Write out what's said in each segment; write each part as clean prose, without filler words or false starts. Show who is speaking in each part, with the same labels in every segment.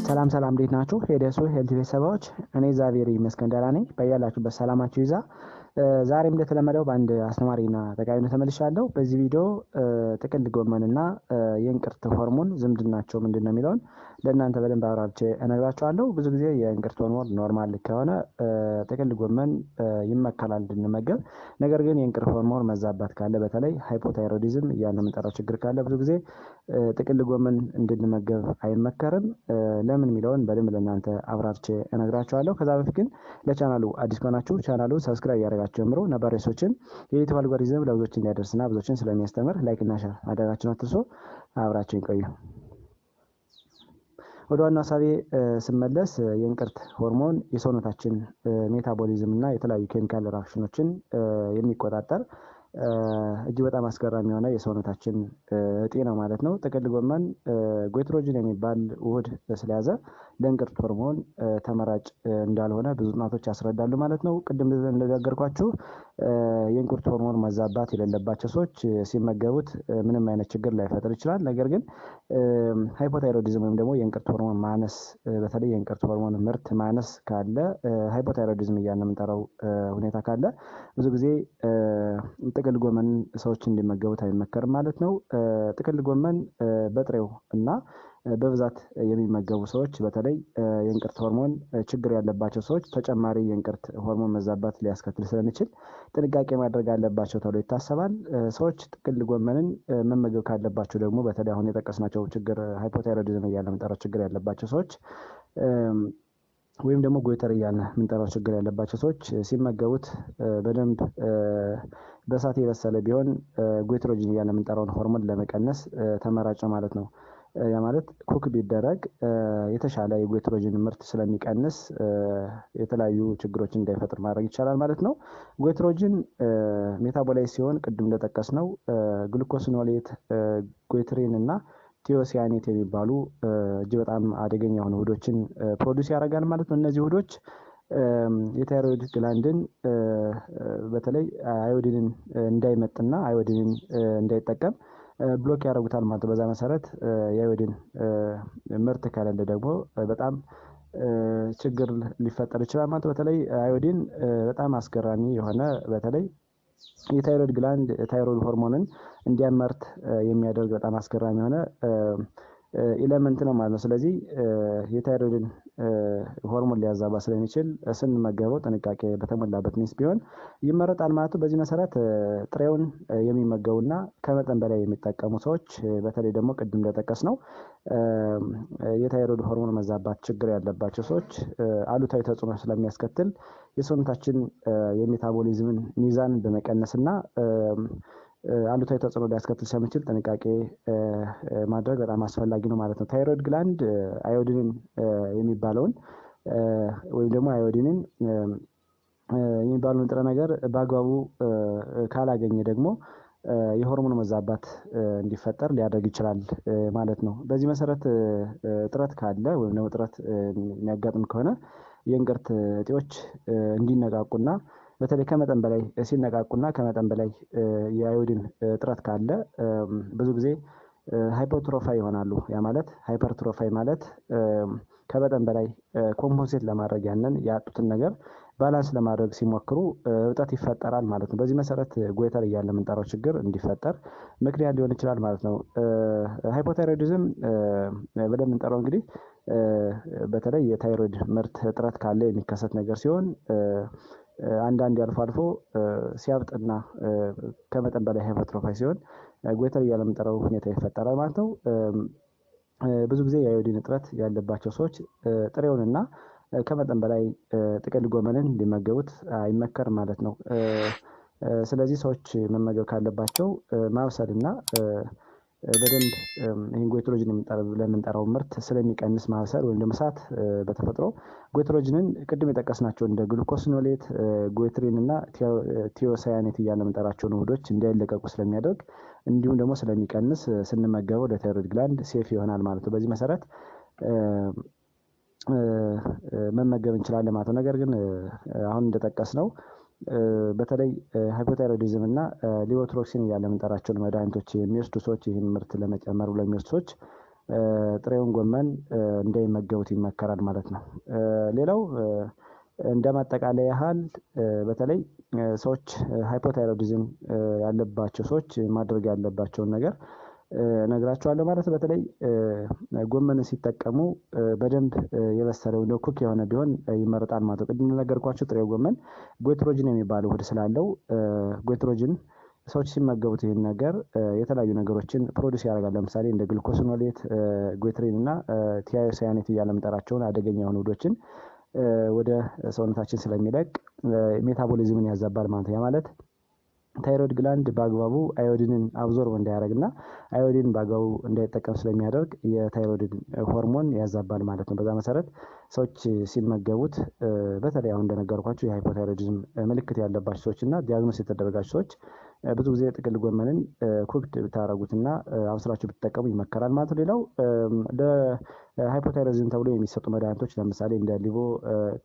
Speaker 1: ሰላም እንዴት ናችሁ? ሄደሱ ሄልቲ ቤተሰቦች፣ እኔ ዛቬሪ ይመስገን ደህና ነኝ። በያላችሁበት ሰላማችሁ ይዛ። ዛሬም እንደተለመደው በአንድ አስተማሪና ጠቃሚ ነው ተመልሻለሁ። በዚህ ቪዲዮ ጥቅል ጎመንና የእንቅርት ሆርሞን ዝምድናቸው ምንድነው የሚለውን ለእናንተ በደንብ አብራርቼ እነግራችኋለሁ። ብዙ ጊዜ የእንቅርት ሆርሞን ኖርማል ከሆነ ጥቅል ጎመን ይመከራል እንድንመገብ። ነገር ግን የእንቅርት ሆርሞን መዛባት ካለ በተለይ ሃይፖታይሮይዲዝም እያልን የምንጠራው ችግር ካለ ብዙ ጊዜ ጥቅል ጎመን እንድንመገብ አይመከርም። ለምን የሚለውን በደንብ ለእናንተ አብራርቼ እነግራችኋለሁ። ከዛ በፊት ግን ለቻናሉ አዲስ ከሆናችሁ ቻናሉን ሰብስክራይብ ያደርጋችሁ ጀምሮ ነባር ሰዎችን የዩቲዩብ አልጎሪዝም ለብዙዎች እንዲያደርስና ብዙዎችን ስለሚያስተምር ላይክ እና ሼር ማድረጋችሁን አትርሱ። አብራችሁን ቆዩ። ወደ ዋናው ሀሳቤ ስመለስ የእንቅርት ሆርሞን የሰውነታችን ሜታቦሊዝም እና የተለያዩ ኬሚካል ሪአክሽኖችን የሚቆጣጠር እጅግ በጣም አስገራሚ የሆነ የሰውነታችን እጢ ነው ማለት ነው። ጥቅል ጎመን ጎይትሮጂን የሚባል ውህድ ስለያዘ ለእንቅርት ሆርሞን ተመራጭ እንዳልሆነ ብዙ ጥናቶች ያስረዳሉ ማለት ነው። ቅድም እንደነገርኳችሁ የእንቅርት ሆርሞን መዛባት የሌለባቸው ሰዎች ሲመገቡት ምንም አይነት ችግር ላይፈጥር ይችላል። ነገር ግን ሃይፖታይሮይዲዝም ወይም ደግሞ የእንቅርት ሆርሞን ማነስ፣ በተለይ የእንቅርት ሆርሞን ምርት ማነስ ካለ ሃይፖታይሮይዲዝም እያልን የምንጠራው ሁኔታ ካለ ብዙ ጊዜ ጥቅል ጎመን ሰዎች እንዲመገቡት አይመከርም ማለት ነው። ጥቅል ጎመን በጥሬው እና በብዛት የሚመገቡ ሰዎች በተለይ የእንቅርት ሆርሞን ችግር ያለባቸው ሰዎች ተጨማሪ የእንቅርት ሆርሞን መዛባት ሊያስከትል ስለሚችል ጥንቃቄ ማድረግ አለባቸው ተብሎ ይታሰባል። ሰዎች ጥቅል ጎመንን መመገብ ካለባቸው ደግሞ በተለይ አሁን የጠቀስናቸው ችግር ሃይፖታይሮይዲዝም እያልን የምንጠራው ችግር ያለባቸው ሰዎች ወይም ደግሞ ጎይተር እያልን የምንጠራው ችግር ያለባቸው ሰዎች ሲመገቡት በደንብ በእሳት የበሰለ ቢሆን ጎይትሮጂን እያልን የምንጠራውን ሆርሞን ለመቀነስ ተመራጭ ማለት ነው። ያ ማለት ኩክ ቢደረግ የተሻለ የጎይትሮጂን ምርት ስለሚቀንስ የተለያዩ ችግሮችን እንዳይፈጥር ማድረግ ይቻላል ማለት ነው። ጎይትሮጂን ሜታቦላይት ሲሆን ቅድም እንደጠቀስነው ግሉኮስኖሌት፣ ጎይትሪን እና ቲዮሲያኔት የሚባሉ እጅግ በጣም አደገኛ የሆኑ ውህዶችን ፕሮዲውስ ያደርጋል ማለት ነው። እነዚህ ውህዶች የታይሮይድ ግላንድን በተለይ አዮዲንን እንዳይመጥና አዮዲንን እንዳይጠቀም ብሎክ ያደርጉታል ማለት ነው። በዛ መሰረት የአዮዲን ምርት ከሌለ ደግሞ በጣም ችግር ሊፈጠር ይችላል ማለት ነው። በተለይ አዮዲን በጣም አስገራሚ የሆነ በተለይ የታይሮይድ ግላንድ ታይሮይድ ሆርሞንን እንዲያመርት የሚያደርግ በጣም አስገራሚ የሆነ ኤሌመንት ነው ማለት ነው። ስለዚህ የታይሮይድን ሆርሞን ሊያዛባ ስለሚችል ስንመገበው ጥንቃቄ በተሞላበት ሚንስ ቢሆን ይመረጣል ማለት ነው። በዚህ መሰረት ጥሬውን የሚመገቡና ከመጠን በላይ የሚጠቀሙ ሰዎች በተለይ ደግሞ ቅድም እንደጠቀስነው የታይሮይድ ሆርሞን መዛባት ችግር ያለባቸው ሰዎች አሉታዊ ተጽዕኖ ስለሚያስከትል የሰውነታችን የሜታቦሊዝምን ሚዛን በመቀነስና አሉታዊ ተጽዕኖ ሊያስከትል ስለሚችል ጥንቃቄ ማድረግ በጣም አስፈላጊ ነው ማለት ነው። ታይሮይድ ግላንድ አዮዲንን የሚባለውን ወይም ደግሞ አዮዲንን የሚባለውን ንጥረ ነገር በአግባቡ ካላገኘ ደግሞ የሆርሞን መዛባት እንዲፈጠር ሊያደርግ ይችላል ማለት ነው። በዚህ መሰረት እጥረት ካለ ወይም ደግሞ እጥረት የሚያጋጥም ከሆነ የእንቅርት እጢዎች እንዲነቃቁና በተለይ ከመጠን በላይ ሲነቃቁና ከመጠን በላይ የአዮዲን እጥረት ካለ ብዙ ጊዜ ሃይፖትሮፋይ ይሆናሉ። ያ ማለት ሃይፐርትሮፋይ ማለት ከመጠን በላይ ኮምፖንሴት ለማድረግ ያንን ያጡትን ነገር ባላንስ ለማድረግ ሲሞክሩ እብጠት ይፈጠራል ማለት ነው። በዚህ መሰረት ጎይተር እያልን የምንጠራው ችግር እንዲፈጠር ምክንያት ሊሆን ይችላል ማለት ነው። ሃይፖታይሮይዲዝም በደንብ የምንጠራው እንግዲህ በተለይ የታይሮይድ ምርት እጥረት ካለ የሚከሰት ነገር ሲሆን አንዳንድ አልፎ አልፎ ሲያብጥና ከመጠን በላይ ሃይፐርትሮፋይ ሲሆን ጎይተር እያልን የምንጠራው ሁኔታ ይፈጠራል ማለት ነው። ብዙ ጊዜ የአዮዲን እጥረት ያለባቸው ሰዎች ጥሬውንና ከመጠን በላይ ጥቅል ጎመንን እንዲመገቡት አይመከርም ማለት ነው። ስለዚህ ሰዎች መመገብ ካለባቸው ማብሰልና በደንብ ይሄን ጎይትሮጂን ለምንጠራው ምርት ስለሚቀንስ ማብሰል ወይም ደግሞ እሳት በተፈጥሮ ጎይትሮጂንን ቅድም የጠቀስናቸው እንደ ግሉኮስኖሌት፣ ጎይትሪን እና ቲዮሳያኔት እያልን የምንጠራቸውን ውህዶች እንዳይለቀቁ ስለሚያደርግ እንዲሁም ደግሞ ስለሚቀንስ ስንመገበው ለታይሮይድ ግላንድ ሴፍ ይሆናል ማለት ነው። በዚህ መሰረት መመገብ እንችላለን ማለት ነው። ነገር ግን አሁን እንደጠቀስነው በተለይ ሃይፖታይሮይዲዝም እና ሊቮትሮክሲን እያለ የምንጠራቸውን መድኃኒቶች የሚወስዱ ሰዎች ይህን ምርት ለመጨመር ብለው የሚወስዱ ሰዎች ጥሬውን ጎመን እንዳይመገቡት ይመከራል ማለት ነው። ሌላው እንደ ማጠቃለያ ያህል በተለይ ሰዎች ሃይፖታይሮይዲዝም ያለባቸው ሰዎች ማድረግ ያለባቸውን ነገር ነግራቸዋለሁ ማለት በተለይ ጎመን ሲጠቀሙ በደንብ የበሰለ ወይ ኩክ የሆነ ቢሆን ይመረጣል ማለት ነው። ቅድም እንደነገርኳችሁ ጥሬው ጎመን ጎይትሮጅን የሚባለው ውህድ ስላለው ጎይትሮጅን ሰዎች ሲመገቡት ይህን ነገር የተለያዩ ነገሮችን ፕሮዲስ ያደርጋል። ለምሳሌ እንደ ግሉኮሲኖሌት፣ ጎይትሪን እና ቲያዮሳያኔት እያለ የምንጠራቸውን አደገኛ የሆኑ ውህዶችን ወደ ሰውነታችን ስለሚለቅ ሜታቦሊዝምን ያዛባል ማለት ነው። ያ ማለት ታይሮይድ ግላንድ በአግባቡ አዮዲንን አብዞርብ እንዳያደርግና አዮዲን በአግባቡ እንዳይጠቀም ስለሚያደርግ የታይሮይድ ሆርሞን ያዛባል ማለት ነው። በዛ መሰረት ሰዎች ሲመገቡት በተለይ አሁን እንደነገርኳቸው የሃይፖታይሮይዲዝም ምልክት ያለባቸው ሰዎች እና ዲያግኖስ የተደረጋቸው ሰዎች ብዙ ጊዜ ጥቅል ጎመንን ኩክድ ብታረጉትና አብስላችሁ ብትጠቀሙ ይመከራል ማለት ነው። ሌላው ለሃይፖታይሮይዲዝም ተብሎ የሚሰጡ መድኃኒቶች ለምሳሌ እንደ ሊቮ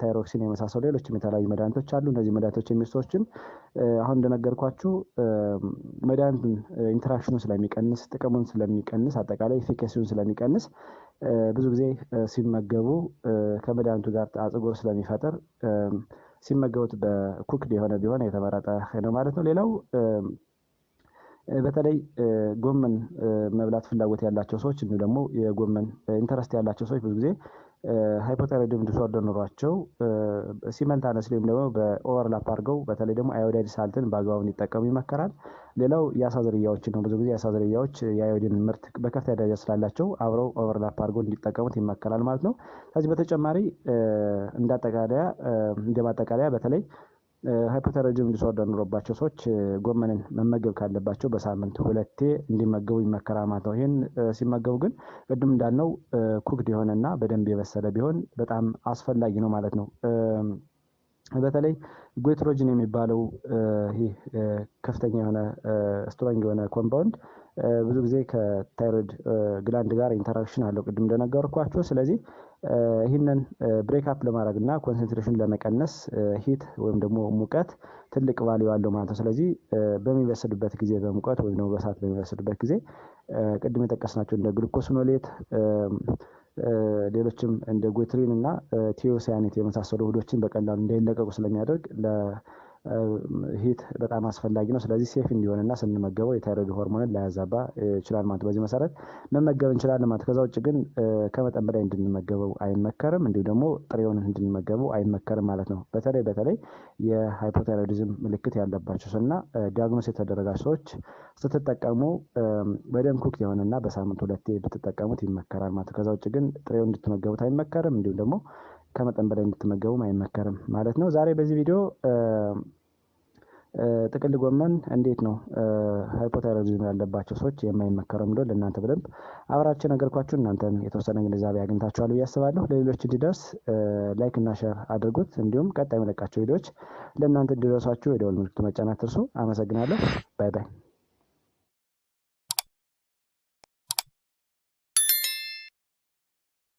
Speaker 1: ታይሮክሲን የመሳሰሉ ሌሎችም የተለያዩ መድኃኒቶች አሉ። እነዚህ መድኃኒቶች የሚወስዱ ሰዎችን አሁን እንደነገርኳችሁ መድኃኒቱን ኢንተራክሽኑን ስለሚቀንስ ጥቅሙን ስለሚቀንስ አጠቃላይ ኤፊካሲውን ስለሚቀንስ ብዙ ጊዜ ሲመገቡ ከመድኃኒቱ ጋር አጽጎር ስለሚፈጥር ሲመገቡት በኩክድ የሆነ ቢሆን የተመረጠ ነው ማለት ነው። ሌላው በተለይ ጎመን መብላት ፍላጎት ያላቸው ሰዎች እንዲሁ ደግሞ የጎመን ኢንተረስት ያላቸው ሰዎች ብዙ ጊዜ ሃይፖታይሮይዲዝም ዲስኦርደር ኖሯቸው ሲመልታነስሊ ወይም ደግሞ በኦቨርላፕ አድርገው በተለይ ደግሞ አዮዳይድ ሳልትን በአግባቡ እንዲጠቀሙ ይመከራል። ሌላው የአሳ ዝርያዎችን ነው። ብዙ ጊዜ የአሳ ዝርያዎች የአዮዲን ምርት በከፍተኛ ደረጃ ስላላቸው አብረው ኦቨርላፕ አድርገው እንዲጠቀሙት ይመከራል ማለት ነው። ከዚህ በተጨማሪ እንደማጠቃለያ በተለይ ሃይፖታይሮይዲዝም ዲስኦርደር ኖሮባቸው ሰዎች ጎመንን መመገብ ካለባቸው በሳምንት 2 እንዲመገቡ ይመከራል ማለት ነው። ይህን ሲመገቡ ግን ቅድም እንዳልነው ኩክድ የሆነና በደንብ የበሰለ ቢሆን በጣም አስፈላጊ ነው ማለት ነው። በተለይ ጎይትሮጅን የሚባለው ይሄ ከፍተኛ የሆነ ስትሮንግ የሆነ ኮምፓውንድ ብዙ ጊዜ ከታይሮይድ ግላንድ ጋር ኢንተራክሽን አለው ቅድም እንደነገርኳችሁ። ስለዚህ ይህንን ብሬክ አፕ ለማድረግ እና ኮንሰንትሬሽን ለመቀነስ ሂት ወይም ደግሞ ሙቀት ትልቅ ቫልዩ አለው ማለት ነው። ስለዚህ በሚበስልበት ጊዜ በሙቀት ወይም ደግሞ በእሳት በሚበስልበት ጊዜ ቅድም የጠቀስናቸው እንደ ግሉኮሲኖሌት ሌሎችም እንደ ጎይትሪን እና ቲዮሳያኔት የመሳሰሉ ውህዶችን በቀላሉ እንዳይለቀቁ ስለሚያደርግ ሂት በጣም አስፈላጊ ነው። ስለዚህ ሴፍ እንዲሆንና ስንመገበው የታይሮይድ ሆርሞንን ላያዛባ ይችላል ማለት በዚህ መሰረት መመገብ እንችላለን ማለት። ከዛ ውጭ ግን ከመጠን በላይ እንድንመገበው አይመከርም፣ እንዲሁ ደግሞ ጥሬውን እንድንመገበው አይመከርም ማለት ነው። በተለይ የሃይፖታይሮይዲዝም ምልክት ያለባቸው እና ዲያግኖስ የተደረጋቸው ሰዎች ስትጠቀሙ በደንብ ኩክ የሆነና በሳምንት 2 ብትጠቀሙት ይመከራል ማለት። ከዛ ውጭ ግን ጥሬውን እንድትመገቡት አይመከርም፣ እንዲሁ ደግሞ ከመጠን በላይ እንድትመገቡም አይመከርም ማለት ነው። ዛሬ በዚህ ቪዲዮ ጥቅል ጎመን እንዴት ነው ሃይፖታይሮይዲዝም ያለባቸው ሰዎች የማይመከረው እንደው ለእናንተ በደንብ አብራችሁ ነገርኳችሁ። እናንተም የተወሰነ ግንዛቤ አግኝታችኋል ብዬ አስባለሁ። ለሌሎች እንዲደርስ ላይክ እና ሼር አድርጉት። እንዲሁም ቀጣይ መለቃቸው ቪዲዮዎች ለእናንተ እንዲደርሷችሁ የደወል ምልክቱን መጫን አትርሱ። አመሰግናለሁ። ባይ ባይ።